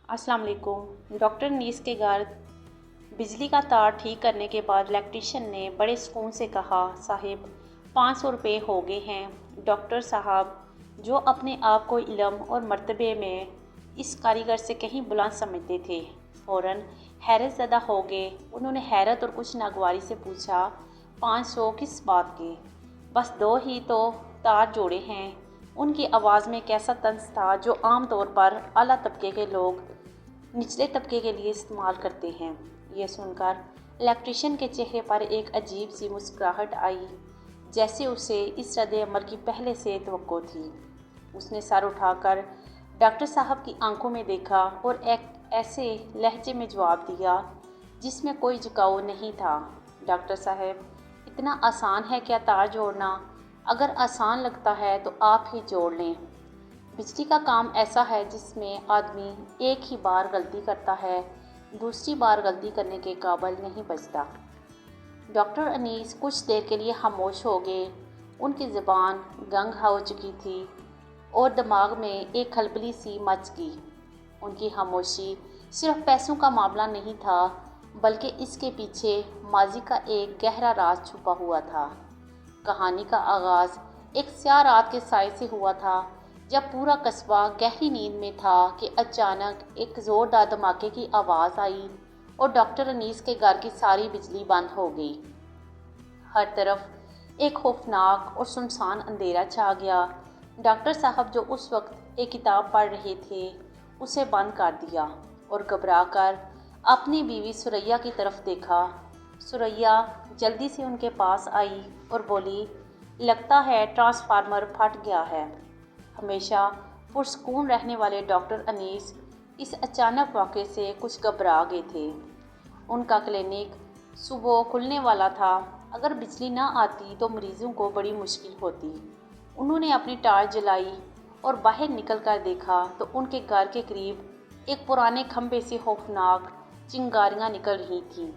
अस्सलाम वालेकुम। डॉक्टर नीस के घर बिजली का तार ठीक करने के बाद इलेक्ट्रीशियन ने बड़े सुकून से कहा, साहिब 500 रुपये हो गए हैं। डॉक्टर साहब, जो अपने आप को इल्म और मर्तबे में इस कारीगर से कहीं बुलंद समझते थे, फ़ौरन हैरत ज़दा हो गए। उन्होंने हैरत और कुछ नागवारी से पूछा, 500 किस बात के? बस 2 ही तो तार जोड़े हैं। उनकी आवाज़ में कैसा तंज था जो आम तौर पर आला तबके के लोग निचले तबके के लिए इस्तेमाल करते हैं। यह सुनकर इलेक्ट्रीशियन के चेहरे पर एक अजीब सी मुस्कुराहट आई, जैसे उसे इस रद्द अमल की पहले से तवक्को थी। उसने सर उठाकर डॉक्टर साहब की आंखों में देखा और एक ऐसे लहजे में जवाब दिया जिसमें कोई झुकाव नहीं था, डॉक्टर साहब, इतना आसान है क्या तार जोड़ना? अगर आसान लगता है तो आप ही जोड़ लें। बिजली का काम ऐसा है जिसमें आदमी एक ही बार गलती करता है, दूसरी बार गलती करने के काबिल नहीं बचता। डॉक्टर अनीस कुछ देर के लिए खामोश हो गए। उनकी ज़ुबान गंग हो चुकी थी और दिमाग में एक खलबली सी मच गई। उनकी खामोशी सिर्फ पैसों का मामला नहीं था, बल्कि इसके पीछे माजी का एक गहरा राज छुपा हुआ था। कहानी का आगाज़ एक स्याह रात के साय से हुआ था, जब पूरा कस्बा गहरी नींद में था कि अचानक एक ज़ोरदार धमाके की आवाज़ आई और डॉक्टर अनीस के घर की सारी बिजली बंद हो गई। हर तरफ एक खौफनाक और सुनसान अंधेरा छा गया। डॉक्टर साहब, जो उस वक्त एक किताब पढ़ रहे थे, उसे बंद कर दिया और घबराकर अपनी बीवी सुरैया की तरफ देखा। सुरैया जल्दी से उनके पास आई और बोली, लगता है ट्रांसफार्मर फट गया है। हमेशा पुरसकून रहने वाले डॉक्टर अनीस इस अचानक वाक़े से कुछ घबरा गए थे। उनका क्लिनिक सुबह खुलने वाला था। अगर बिजली ना आती तो मरीज़ों को बड़ी मुश्किल होती। उन्होंने अपनी टार्च जलाई और बाहर निकल कर देखा तो उनके घर के करीब एक पुराने खंभे से खौफनाक चिंगारियाँ निकल रही थीं,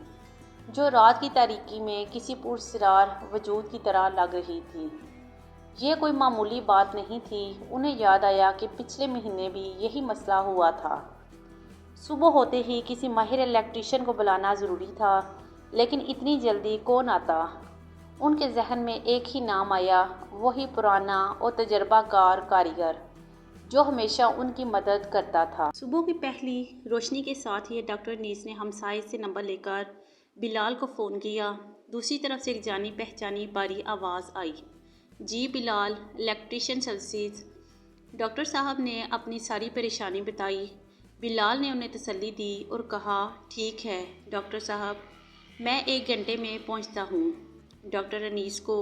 जो रात की तारीकी में किसी पुरस्रार वजूद की तरह लग रही थी। ये कोई मामूली बात नहीं थी। उन्हें याद आया कि पिछले महीने भी यही मसला हुआ था। सुबह होते ही किसी माहिर इलेक्ट्रीशियन को बुलाना ज़रूरी था, लेकिन इतनी जल्दी कौन आता? उनके जहन में एक ही नाम आया, वही पुराना और तजर्बाकार कारीगर जो हमेशा उनकी मदद करता था। सुबह की पहली रोशनी के साथ ही डॉक्टर नीस ने हमसाये से नंबर लेकर बिलाल को फ़ोन किया। दूसरी तरफ से एक जानी पहचानी बारी आवाज़ आई, जी बिलाल, इलेक्ट्रीशियन सर्विसेज। डॉक्टर साहब ने अपनी सारी परेशानी बताई। बिलाल ने उन्हें तसल्ली दी और कहा, ठीक है डॉक्टर साहब, मैं 1 घंटे में पहुंचता हूं। डॉक्टर अनीस को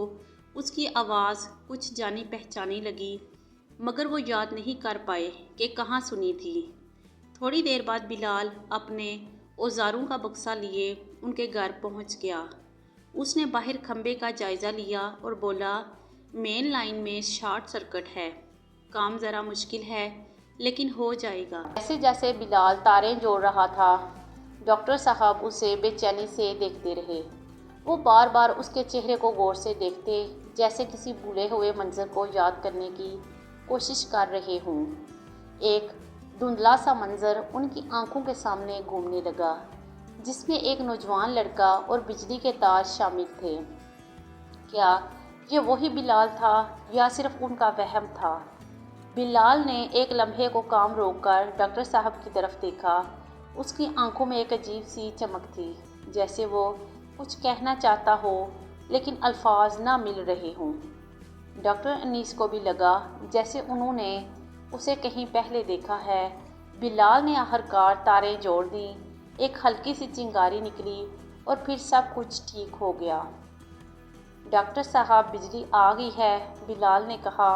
उसकी आवाज़ कुछ जानी पहचानी लगी, मगर वो याद नहीं कर पाए कि कहाँ सुनी थी। थोड़ी देर बाद बिलाल अपने औजारों का बक्सा लिए उनके घर पहुंच गया। उसने बाहर खंबे का जायज़ा लिया और बोला, मेन लाइन में शॉर्ट सर्किट है, काम ज़रा मुश्किल है लेकिन हो जाएगा। जैसे जैसे बिलाल तारें जोड़ रहा था, डॉक्टर साहब उसे बेचैनी से देखते रहे। वो बार बार उसके चेहरे को गौर से देखते, जैसे किसी भूले हुए मंजर को याद करने की कोशिश कर रहे हों। एक धुंधला सा मंजर उनकी आंखों के सामने घूमने लगा, जिसमें एक नौजवान लड़का और बिजली के तार शामिल थे। क्या ये वही बिलाल था या सिर्फ उनका वहम था? बिलाल ने एक लम्हे को काम रोककर डॉक्टर साहब की तरफ देखा। उसकी आंखों में एक अजीब सी चमक थी, जैसे वो कुछ कहना चाहता हो लेकिन अल्फाज ना मिल रहे हों। डॉक्टर अनीस को भी लगा जैसे उन्होंने उसे कहीं पहले देखा है। बिलाल ने आखिरकार तारें जोड़ दी, एक हल्की सी चिंगारी निकली और फिर सब कुछ ठीक हो गया। डॉक्टर साहब, बिजली आ गई है, बिलाल ने कहा।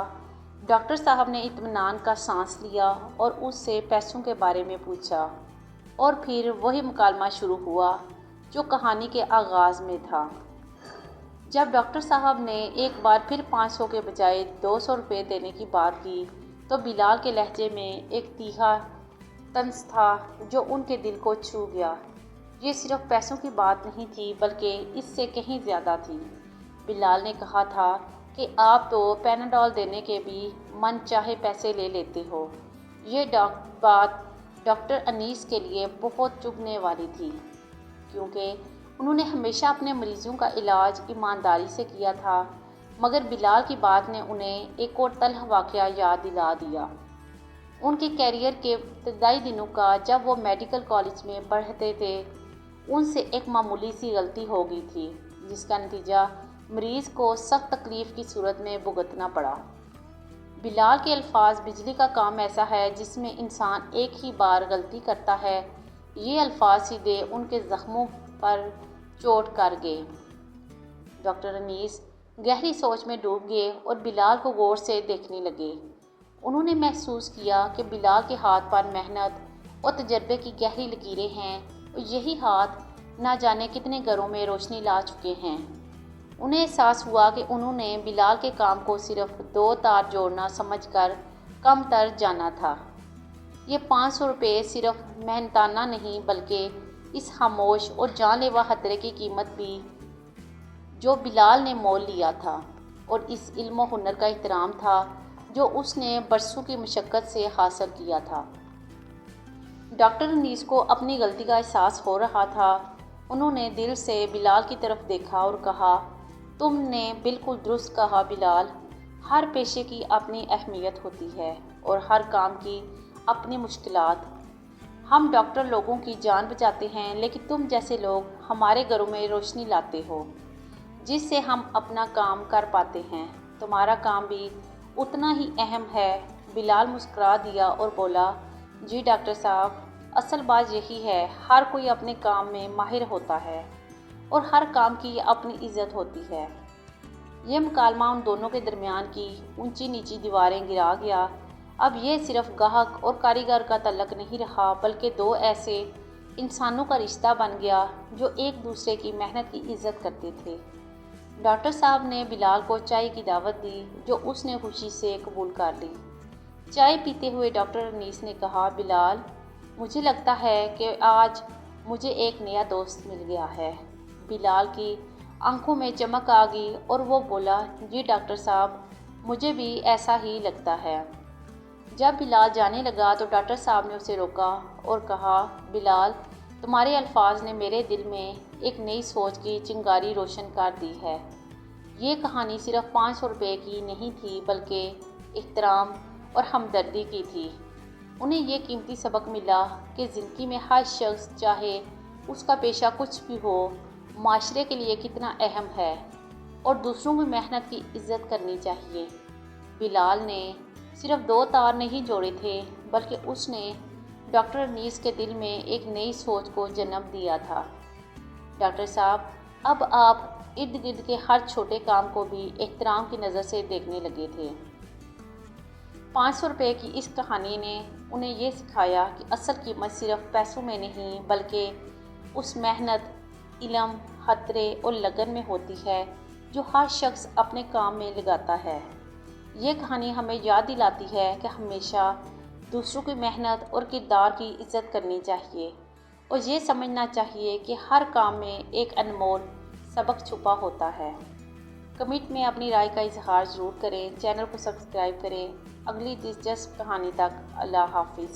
डॉक्टर साहब ने इत्मीनान का सांस लिया और उससे पैसों के बारे में पूछा, और फिर वही मुकालमा शुरू हुआ जो कहानी के आगाज़ में था। जब डॉक्टर साहब ने एक बार फिर 500 के बजाय 200 रुपये देने की बात की, तो बिलाल के लहजे में एक तीखा तंज था जो उनके दिल को छू गया। ये सिर्फ पैसों की बात नहीं थी, बल्कि इससे कहीं ज़्यादा थी। बिलाल ने कहा था कि आप तो पैनाडॉल देने के भी मन चाहे पैसे ले लेते हो। ये बात ڈاکٹر انیس کے لیے بہت چبھنے والی تھی، کیونکہ انہوں نے ہمیشہ اپنے مریضوں کا علاج ایمانداری سے کیا تھا، مگر بلال کی بات نے انہیں ایک اور تلخ واقعہ یاد دلا دیا۔ ان کے کیریئر کے ابتدائی دنوں کا، جب وہ میڈیکل کالج میں پڑھتے تھے، ان سے ایک معمولی سی غلطی ہو گئی تھی، جس کا نتیجہ مریض کو سخت تکلیف کی صورت میں بھگتنا پڑا۔ بلال کے الفاظ، بجلی کا کام ایسا ہے جس میں انسان ایک ہی بار غلطی کرتا ہے، یہ الفاظ سیدھے ان کے زخموں پر چوٹ کر گئے۔ ڈاکٹر انیس گہری سوچ میں ڈوب گئے اور بلال کو غور سے دیکھنے لگے۔ انہوں نے محسوس کیا کہ بلال کے ہاتھ پر محنت اور تجربے کی گہری لکیریں ہیں، اور یہی ہاتھ نہ جانے کتنے گھروں میں روشنی لا چکے ہیں۔ انہیں احساس ہوا کہ انہوں نے بلال کے کام کو صرف 2 تار جوڑنا سمجھ کر کم تر جانا تھا۔ یہ 500 روپے صرف محنتانہ نہیں، بلکہ اس خاموش اور جان لیوا خطرے کی قیمت بھی جو بلال نے مول لیا تھا، اور اس علم و ہنر کا احترام تھا جو اس نے برسوں کی مشقت سے حاصل کیا تھا۔ ڈاکٹر انیس کو اپنی غلطی کا احساس ہو رہا تھا۔ انہوں نے دل سے بلال کی طرف دیکھا اور کہا، تم نے بالکل درست کہا بلال، ہر پیشے کی اپنی اہمیت ہوتی ہے اور ہر کام کی اپنی مشکلات۔ ہم ڈاکٹر لوگوں کی جان بچاتے ہیں، لیکن تم جیسے لوگ ہمارے گھروں میں روشنی لاتے ہو، جس سے ہم اپنا کام کر پاتے ہیں۔ تمہارا کام بھی اتنا ہی اہم ہے۔ بلال مسکرا دیا اور بولا، جی ڈاکٹر صاحب، اصل بات یہی ہے، ہر کوئی اپنے کام میں ماہر ہوتا ہے اور ہر کام کی اپنی عزت ہوتی ہے۔ یہ مکالمہ ان دونوں کے درمیان کی اونچی نیچی دیواریں گرا گیا۔ اب یہ صرف گاہک اور کاریگر کا تعلق نہیں رہا، بلکہ 2 ایسے انسانوں کا رشتہ بن گیا جو ایک دوسرے کی محنت کی عزت کرتے تھے۔ ڈاکٹر صاحب نے بلال کو چائے کی دعوت دی، جو اس نے خوشی سے قبول کر لی۔ چائے پیتے ہوئے ڈاکٹر انیس نے کہا، بلال، مجھے لگتا ہے کہ آج مجھے ایک نیا دوست مل گیا ہے۔ بلال کی آنکھوں میں چمک آ گئی اور وہ بولا، جی ڈاکٹر صاحب، مجھے بھی ایسا ہی لگتا ہے۔ جب بلال جانے لگا تو ڈاکٹر صاحب نے اسے روکا اور کہا، بلال، تمہارے الفاظ نے میرے دل میں ایک نئی سوچ کی چنگاری روشن کر دی ہے۔ یہ کہانی صرف 500 روپے کی نہیں تھی، بلکہ احترام اور ہمدردی کی تھی۔ انہیں یہ قیمتی سبق ملا کہ زندگی میں ہر شخص، چاہے اس کا پیشہ کچھ بھی ہو، معاشرے کے لیے کتنا اہم ہے اور دوسروں کی محنت کی عزت کرنی چاہیے۔ بلال نے صرف 2 تار نہیں جوڑے تھے، بلکہ اس نے ڈاکٹر انیس کے دل میں ایک نئی سوچ کو جنم دیا تھا۔ ڈاکٹر صاحب اب آپ ارد گرد کے ہر چھوٹے کام کو بھی احترام کی نظر سے دیکھنے لگے تھے۔ 500 روپے کی اس کہانی نے انہیں یہ سکھایا کہ اصل قیمت صرف پیسوں میں نہیں، بلکہ اس محنت، علم، خطرے اور لگن میں ہوتی ہے جو ہر شخص اپنے کام میں لگاتا ہے۔ یہ کہانی ہمیں یاد دلاتی ہے کہ ہمیشہ دوسروں کی محنت اور کردار کی عزت کرنی چاہیے، اور یہ سمجھنا چاہیے کہ ہر کام میں ایک انمول سبق چھپا ہوتا ہے۔ کمنٹ میں اپنی رائے کا اظہار ضرور کریں، چینل کو سبسکرائب کریں۔ اگلی دلچسپ کہانی تک اللہ حافظ۔